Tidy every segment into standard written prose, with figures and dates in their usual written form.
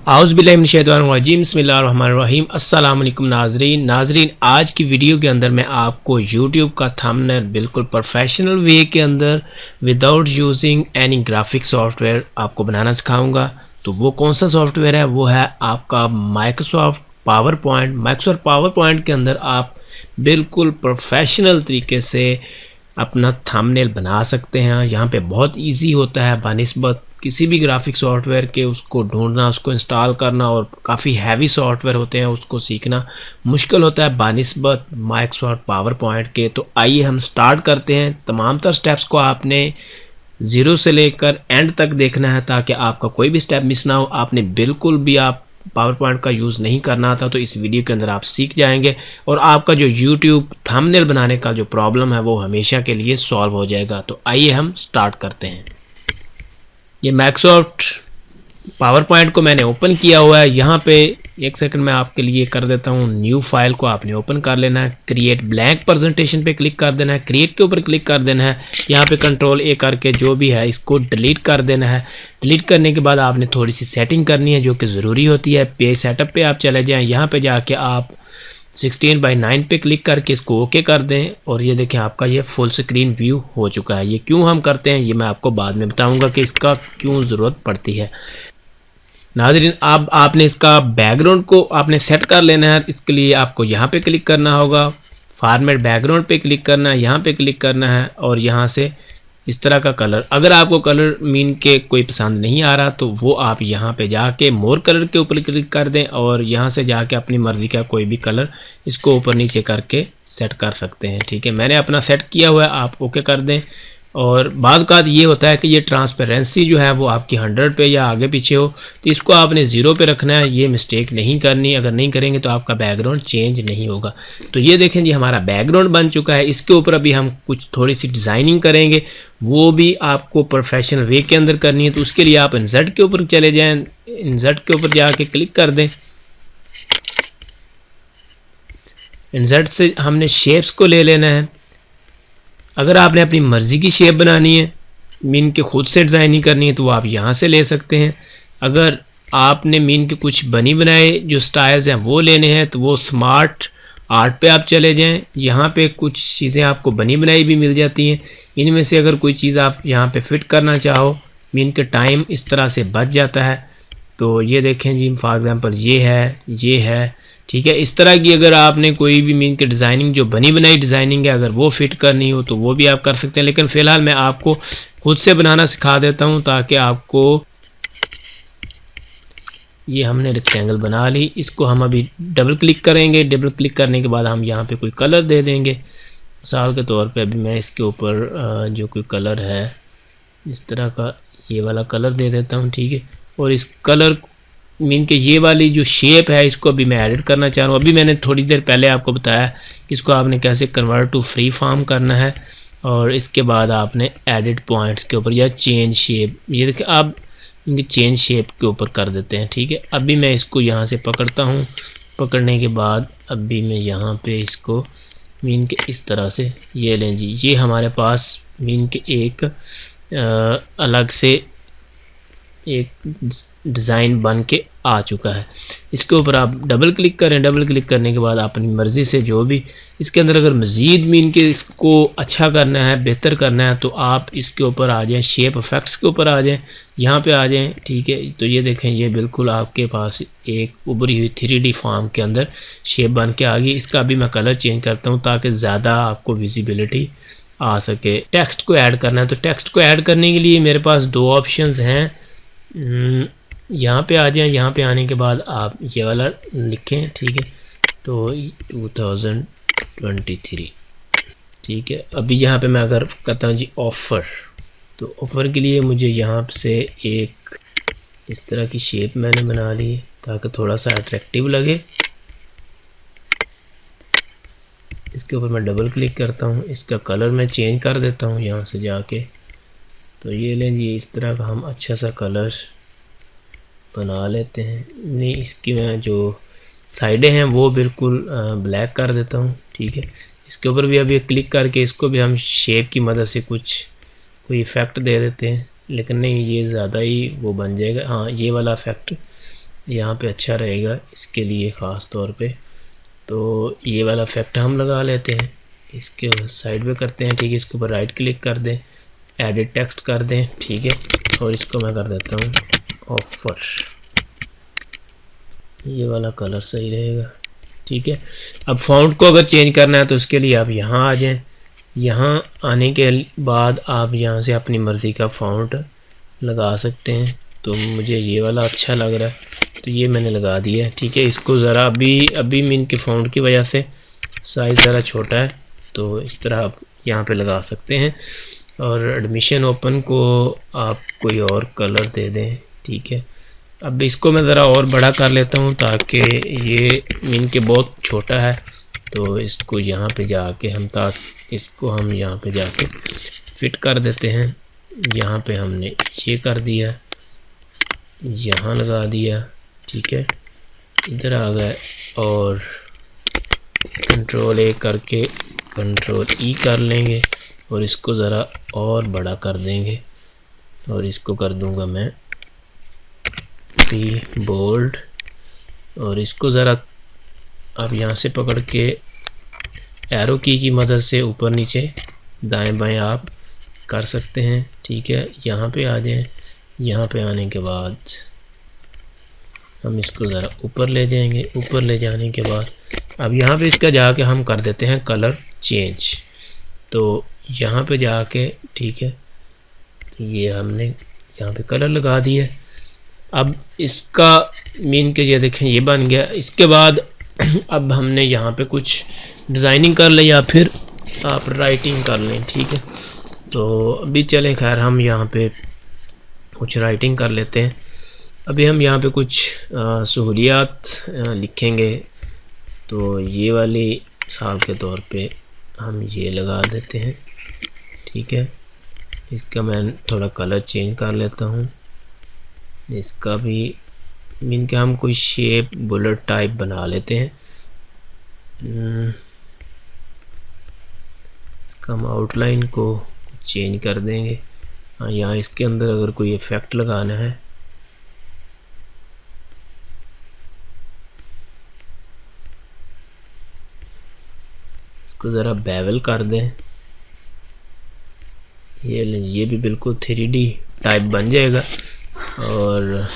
आउज़ुबिल्लाहिमिनश्शैतानिर्रजीम बिस्मिल्लाहिर्रहमानिर्रहीम। अस्सलाम वालेकुम नाजरीन, आज की वीडियो के अंदर मैं आपको YouTube का थंबनेल बिल्कुल प्रोफेशनल वे के अंदर without using any graphic software आपको बनाना सिखाऊंगा। तो वो कौन सा सॉफ्टवेयर है? वो है आपका Microsoft power point. Microsoft power point के अंदर आप बिल्कुल प्रोफेशनल तरीके से अपना थंबनेल बना सकते हैं। यहाँ पे बहुत इजी होता है बनिस्बत किसी भी ग्राफिक सॉफ्टवेयर के उसको ढूंढना, उसको इंस्टॉल करना, और काफ़ी हैवी सॉफ्टवेयर होते हैं उसको सीखना मुश्किल होता है बनिस्बत माइक्रोसॉफ्ट पावर पॉइंट के। तो आइए हम स्टार्ट करते हैं। तमाम तर स्टेप्स को आपने ज़ीरो से लेकर एंड तक देखना है ताकि आपका कोई भी स्टेप मिस ना हो। आपने बिल्कुल भी आप पावर पॉइंट का यूज़ नहीं करना था तो इस वीडियो के अंदर आप सीख जाएंगे और आपका जो YouTube थंबनेल बनाने का जो प्रॉब्लम है वो हमेशा के लिए सॉल्व हो जाएगा। तो आइए हम स्टार्ट करते हैं। ये माइक्रोसॉफ्ट पावर पॉइंट को मैंने ओपन किया हुआ है। यहाँ पे एक सेकंड में आपके लिए कर देता हूँ। न्यू फाइल को आपने ओपन कर लेना है। क्रिएट ब्लैंक प्रेजेंटेशन पे क्लिक कर देना है। क्रिएट के ऊपर क्लिक कर देना है। यहाँ पे कंट्रोल ए करके जो भी है इसको डिलीट कर देना है। डिलीट करने के बाद आपने थोड़ी सी सेटिंग करनी है जो कि ज़रूरी होती है। पेज सेटअप पे आप चले जाएँ। यहाँ पे जाके आप 16:9 पे क्लिक करके इसको ओके कर दें और ये देखें आपका ये फुल स्क्रीन व्यू हो चुका है। ये क्यों हम करते हैं ये मैं आपको बाद में बताऊंगा कि इसका क्यों ज़रूरत पड़ती है। नाज़रीन, अब आपने इसका बैकग्राउंड को आपने सेट कर लेना है। इसके लिए आपको यहाँ पे क्लिक करना होगा, फॉर्मेट बैकग्राउंड पे क्लिक करना है, यहाँ पे क्लिक करना है और यहाँ से इस तरह का कलर। अगर आपको कलर मीन के कोई पसंद नहीं आ रहा तो वो आप यहाँ पे जाके मोर कलर के ऊपर क्लिक कर दें और यहाँ से जाके अपनी मर्ज़ी का कोई भी कलर इसको ऊपर नीचे करके सेट कर सकते हैं। ठीक है, मैंने अपना सेट किया हुआ है, आप ओके कर दें। और बाद का ये होता है कि ये ट्रांसपेरेंसी जो है वो आपकी 100 पे या आगे पीछे हो तो इसको आपने 0 पे रखना है। ये मिस्टेक नहीं करनी, अगर नहीं करेंगे तो आपका बैकग्राउंड चेंज नहीं होगा। तो ये देखें जी हमारा बैकग्राउंड बन चुका है। इसके ऊपर अभी हम कुछ थोड़ी सी डिज़ाइनिंग करेंगे, वो भी आपको प्रोफेशनल वे के अंदर करनी है। तो उसके लिए आप इंसर्ट के ऊपर चले जाएँ। इंसर्ट के ऊपर जाके क्लिक कर दें। इंसर्ट से हमने शेप्स को ले लेना है। अगर आपने अपनी मर्ज़ी की शेप बनानी है, मीन के खुद से डिज़ाइनिंग करनी है तो वो आप यहाँ से ले सकते हैं। अगर आपने मीन के कुछ बनी बनाए जो स्टाइल्स हैं वो लेने हैं तो वो स्मार्ट आर्ट पे आप चले जाएं। यहाँ पे कुछ चीज़ें आपको बनी बनाई भी मिल जाती हैं। इनमें से अगर कोई चीज़ आप यहाँ पे फिट करना चाहो, मीन के टाइम इस तरह से बच जाता है। तो ये देखें जी फॉर एग्ज़ाम्पल ये है ठीक है। इस तरह की अगर आपने कोई भी मीन के डिज़ाइनिंग जो बनी बनाई डिज़ाइनिंग है अगर वो फिट करनी हो तो वो भी आप कर सकते हैं। लेकिन फ़िलहाल मैं आपको खुद से बनाना सिखा देता हूँ ताकि आपको ये हमने रेक्टेंगल बना ली। इसको हम अभी डबल क्लिक करेंगे। डबल क्लिक करने के बाद हम यहाँ पे कोई कलर दे देंगे। मिसाल के तौर पे अभी मैं इसके ऊपर जो कोई कलर है इस तरह का ये वाला कलर दे देता हूँ। ठीक है, और इस कलर मीन के ये वाली जो शेप है इसको अभी मैं एडिट करना चाह रहा हूँ। अभी मैंने थोड़ी देर पहले आपको बताया कि इसको आपने कैसे कन्वर्ट टू फ्री फॉर्म करना है और इसके बाद आपने एडिट पॉइंट्स के ऊपर या चेंज शेप, ये देखिए आप इनके चेंज शेप के ऊपर कर देते हैं। ठीक है, अभी मैं इसको यहाँ से पकड़ता हूँ। पकड़ने के बाद अभी मैं यहाँ पे इसको मीन के इस तरह से ये लें जी, ये हमारे पास मीन के एक अलग से एक डिज़ाइन बन के आ चुका है। इसके ऊपर आप डबल क्लिक करें। डबल क्लिक करने के बाद अपनी मर्ज़ी से जो भी इसके अंदर अगर मज़ीद मीन के इसको अच्छा करना है, बेहतर करना है तो आप इसके ऊपर आ जाएं, शेप इफेक्ट्स के ऊपर आ जाएं, यहाँ पे आ जाएं। ठीक है, तो ये देखें ये बिल्कुल आपके पास एक उभरी हुई 3D फॉर्म के अंदर शेप बन के आ गई। इसका अभी मैं कलर चेंज करता हूँ ताकि ज़्यादा आपको विजिबिलिटी आ सके। टेक्स्ट को ऐड करना है तो टेक्स्ट को ऐड करने के लिए मेरे पास दो ऑप्शंस हैं। यहाँ पे आ जाएं। यहाँ पे आने के बाद आप ये वाला लिखें। ठीक है, तो 2023। ठीक है, अभी यहाँ पे मैं अगर कहता हूँ जी ऑफ़र, तो ऑफ़र के लिए मुझे यहाँ से एक इस तरह की शेप मैंने बना ली ताकि थोड़ा सा अट्रैक्टिव लगे। इसके ऊपर मैं डबल क्लिक करता हूँ। इसका कलर मैं चेंज कर देता हूँ यहाँ से जाके। तो ये लें जी इस तरह का हम अच्छा सा कलर बना लेते हैं। नहीं, इसकी मैं जो साइडें हैं वो बिल्कुल ब्लैक कर देता हूँ। ठीक है, इसके ऊपर भी अभी क्लिक करके इसको भी हम शेप की मदद से कुछ कोई इफ़ेक्ट दे देते हैं। लेकिन नहीं, ये ज़्यादा ही वो बन जाएगा। हाँ, ये वाला इफ़ेक्ट यहाँ पे अच्छा रहेगा इसके लिए ख़ास तौर पे। तो ये वाला इफेक्ट हम लगा लेते हैं, इसके साइड पे करते हैं, ठीक है। इसके ऊपर राइट क्लिक कर दें, एडिट टेक्स्ट कर दें, ठीक है। और इसको मैं कर देता हूँ ऑफर, ये वाला कलर सही रहेगा, ठीक है। अब फ़ॉन्ट को अगर चेंज करना है तो उसके लिए आप यहाँ आ जाएं। यहाँ आने के बाद आप यहाँ से अपनी मर्ज़ी का फ़ॉन्ट लगा सकते हैं। तो मुझे ये वाला अच्छा लग रहा है तो ये मैंने लगा दिया है, ठीक है। इसको ज़रा अभी मैं इनके फ़ॉन्ट की वजह से साइज़ ज़रा छोटा है, तो इस तरह आप यहाँ पे लगा सकते हैं। और एडमिशन ओपन को आप कोई और कलर दे दें, ठीक है। अब इसको मैं ज़रा और बड़ा कर लेता हूँ ताकि ये मीन के बहुत छोटा है। तो इसको यहाँ पे जाके इसको हम यहाँ पे जाके फिट कर देते हैं। यहाँ पे हमने ये कर दिया, यहाँ लगा दिया, ठीक है। इधर आ गए और कंट्रोल ए करके कंट्रोल ई कर लेंगे और इसको ज़रा और बड़ा कर देंगे। और इसको कर दूंगा मैं बोल्ड। और इसको ज़रा आप यहाँ से पकड़ के एरो की मदद से ऊपर नीचे दाएं बाएं आप कर सकते हैं, ठीक है। यहाँ पे आ जाएं, यहाँ पे आने के बाद हम इसको ज़रा ऊपर ले जाएंगे। ऊपर ले जाने के बाद अब यहाँ पे इसका जाके हम कर देते हैं कलर चेंज। तो यहाँ पे जाके, ठीक है, तो ये हमने यहाँ पे कलर लगा दिया। अब इसका मीन के ये देखें ये बन गया। इसके बाद अब हमने यहाँ पे कुछ डिज़ाइनिंग कर लें या फिर आप राइटिंग कर लें, ठीक है। तो अभी चलें, खैर हम यहाँ पे कुछ राइटिंग कर लेते हैं। अभी हम यहाँ पे कुछ सहूलियात लिखेंगे। तो ये वाली मिसाल के तौर पे हम ये लगा देते हैं, ठीक है। इसका मैं थोड़ा कलर चेंज कर लेता हूँ। इसका भी मीन के हम कोई शेप बुलेट टाइप बना लेते हैं। इसका हम आउटलाइन को चेंज कर देंगे। हाँ, यहाँ इसके अंदर अगर कोई इफेक्ट लगाना है इसको ज़रा बेवल कर दें। ये भी बिल्कुल 3D टाइप बन जाएगा। और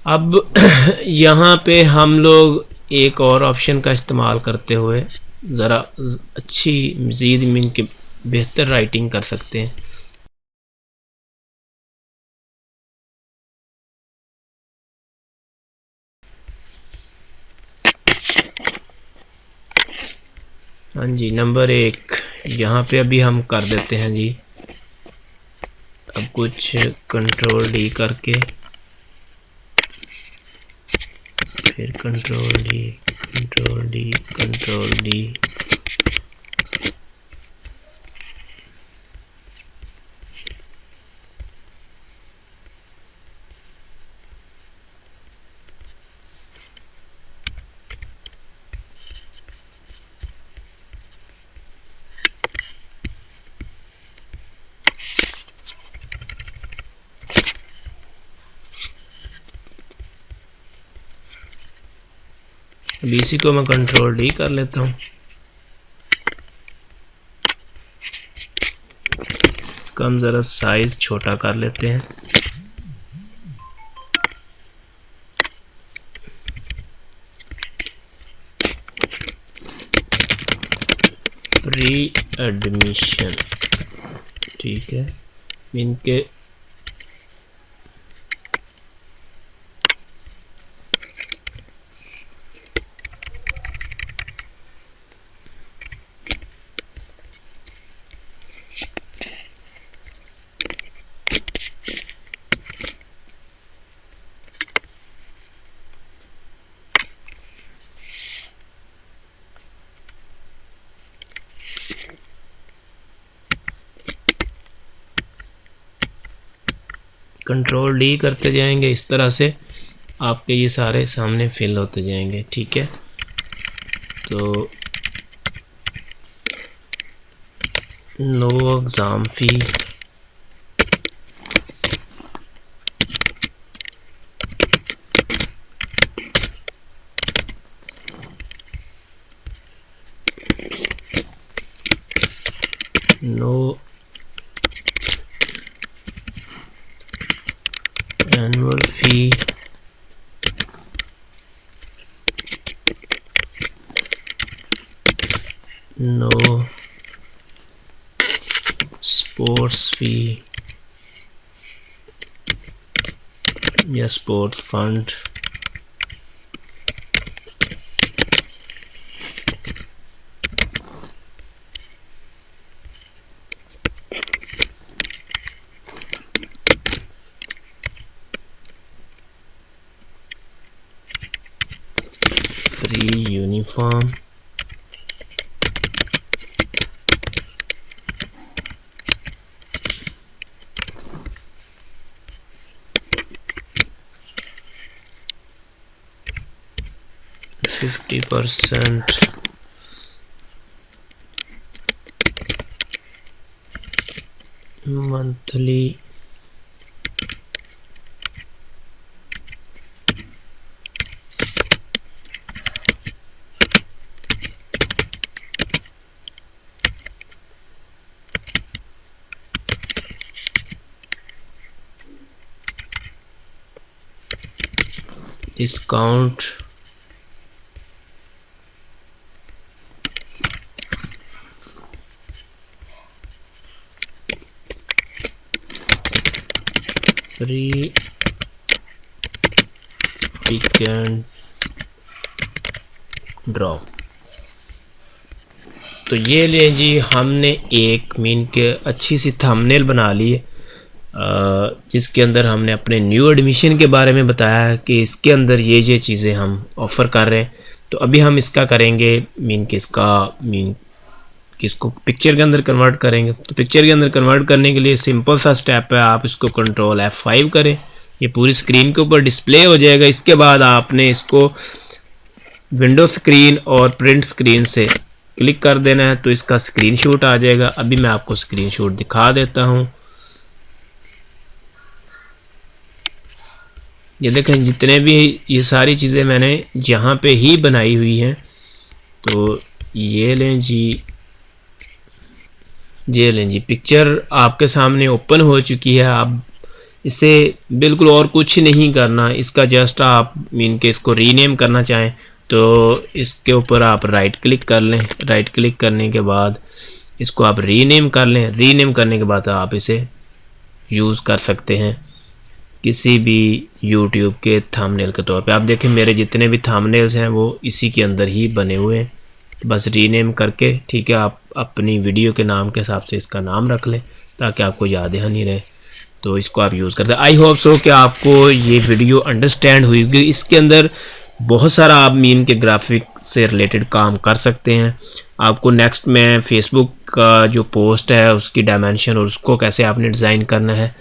अब यहाँ पे हम लोग एक और ऑप्शन का इस्तेमाल करते हुए ज़रा अच्छी मज़ीद मीन के बेहतर राइटिंग कर सकते हैं। हाँ जी, नंबर 1 यहाँ पे अभी हम कर देते हैं जी। अब कुछ कंट्रोल डी करके फिर control D control D control D, इसी को मैं कंट्रोल डी कर लेता हूँ। इसका हम ज़रा साइज छोटा कर लेते हैं। री-एडमिशन, ठीक है। इनके कंट्रोल डी करते जाएंगे, इस तरह से आपके ये सारे सामने फिल होते जाएंगे, ठीक है। तो no exam fee, no annual fee, no sports fee या sports fund, free uniform, %50 monthly, discount, free pick and drop. तो ये ले जी, हमने एक मीन के अच्छी सी थंबनेल बना ली है, जिसके अंदर हमने अपने न्यू एडमिशन के बारे में बताया कि इसके अंदर ये चीज़ें हम ऑफ़र कर रहे हैं। तो अभी हम इसका करेंगे मीन किसको पिक्चर के अंदर कन्वर्ट करेंगे। तो पिक्चर के अंदर कन्वर्ट करने के लिए सिंपल सा स्टेप है, आप इसको कंट्रोल F5 करें, ये पूरी स्क्रीन के ऊपर डिस्प्ले हो जाएगा। इसके बाद आपने इसको विंडो स्क्रीन और प्रिंट स्क्रीन से क्लिक कर देना है, तो इसका स्क्रीनशॉट आ जाएगा। अभी मैं आपको स्क्रीनशॉट दिखा देता हूँ। ये देखें, जितने भी ये सारी चीज़ें मैंने यहाँ पे ही बनाई हुई हैं। तो ये लें जी, पिक्चर आपके सामने ओपन हो चुकी है। आप इसे बिल्कुल और कुछ नहीं करना, इसका जस्ट आप मीन के इसको रीनेम करना चाहें तो इसके ऊपर आप राइट क्लिक कर लें। राइट क्लिक करने के बाद इसको आप रीनेम कर लें। रीनेम करने के बाद आप इसे यूज़ कर सकते हैं किसी भी यूट्यूब के थंबनेल के तौर पे। आप देखें, मेरे जितने भी थंबनेल्स हैं वो इसी के अंदर ही बने हुए हैं। बस रीनेम करके, ठीक है, आप अपनी वीडियो के नाम के हिसाब से इसका नाम रख लें ताकि आपको याद नहीं रहे। तो इसको आप यूज़ करते हैं। आई होप सो कि आपको ये वीडियो अंडरस्टैंड हुई, क्योंकि इसके अंदर बहुत सारा आप मीन के ग्राफिक से रिलेटेड काम कर सकते हैं। आपको नेक्स्ट में फेसबुक का जो पोस्ट है उसकी डायमेंशन और उसको कैसे आपने डिज़ाइन करना है,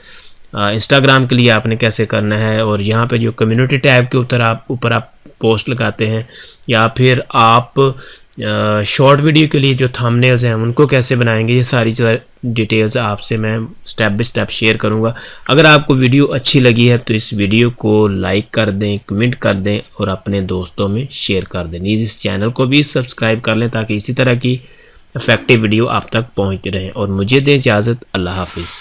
इंस्टाग्राम के लिए आपने कैसे करना है, और यहाँ पे जो कम्युनिटी टैब के ऊपर आप पोस्ट लगाते हैं, या फिर आप शॉर्ट वीडियो के लिए जो थंबनेल्स हैं उनको कैसे बनाएंगे, ये सारी डिटेल्स आपसे मैं स्टेप बाय स्टेप शेयर करूँगा। अगर आपको वीडियो अच्छी लगी है तो इस वीडियो को लाइक कर दें, कमेंट कर दें और अपने दोस्तों में शेयर कर दें। इस चैनल को भी सब्सक्राइब कर लें ताकि इसी तरह की इफेक्टिव वीडियो आप तक पहुँचती रहें। और मुझे दें इजाज़त। अल्लाह हाफिज़।